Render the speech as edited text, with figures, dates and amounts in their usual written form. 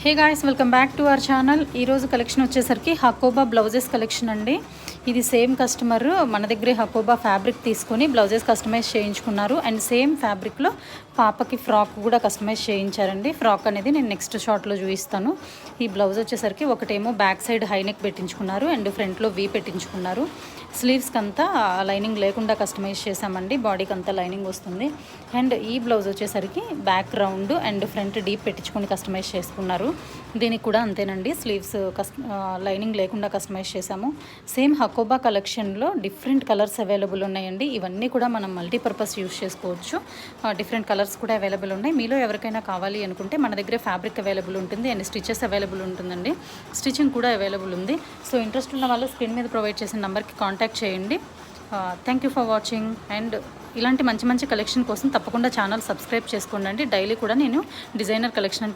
Hey guys, welcome back to our channel. ఈరోజు collection వచ్చేసరికి Hakoba blouses collection అండి. ఇది సేమ్ కస్టమర్ మన దగ్గరే హకోబా ఫ్యాబ్రిక్ తీసుకొని బ్లౌజెస్ కస్టమైజ్ చేయించుకున్నారు. అండ్ సేమ్ ఫ్యాబ్రిక్లో పాపకి ఫ్రాక్ కూడా కస్టమైజ్ చేయించారండి. ఫ్రాక్ అనేది నేను నెక్స్ట్ షాట్లో చూపిస్తాను. ఈ బ్లౌజ్ వచ్చేసరికి ఒకటేమో బ్యాక్ సైడ్ హై నెక్ పెట్టించుకున్నారు అండ్ ఫ్రంట్లో వీ పెట్టించుకున్నారు. స్లీవ్స్కి అంతా లైనింగ్ లేకుండా కస్టమైజ్ చేసామండి. బాడీకి అంతా లైనింగ్ వస్తుంది. అండ్ ఈ బ్లౌజ్ వచ్చేసరికి back round and front deep పెట్టించుకొని కస్టమైజ్ చేసుకున్నారు. దీనికి కూడా అంతేనండి, స్లీవ్స్ లైనింగ్ లేకుండా కస్టమైజ్ చేసాము. సేమ్ హకోబా కలెక్షన్లో డిఫరెంట్ కలర్స్ అవైలబుల్ ఉన్నాయండి. ఇవన్నీ కూడా మనం మల్టీపర్పస్ యూస్ చేసుకోవచ్చు. డిఫరెంట్ కలర్స్ కూడా అవైలబుల్ ఉన్నాయి. మీలో ఎవరికైనా కావాలి అనుకుంటే మన దగ్గర ఫ్యాబ్రిక్ అవైలబుల్ ఉంటుంది అండ్ స్టిచెస్ అవైలబుల్ ఉంటుందండి. స్టిచ్చింగ్ కూడా అవైలబుల్ ఉంది. సో ఇంట్రెస్ట్ ఉన్న వాళ్ళు స్క్రీన్ మీద ప్రొవైడ్ చేసిన నెంబర్కి కాంటాక్ట్ చేయండి. Thank you for watching. And ఇలాంటి మంచి మంచి కలెక్షన్ కోసం తప్పకుండా ఛానల్ సబ్స్క్రైబ్ చేసుకోండి. డైలీ కూడా నేను డిజైనర్ కలెక్షన్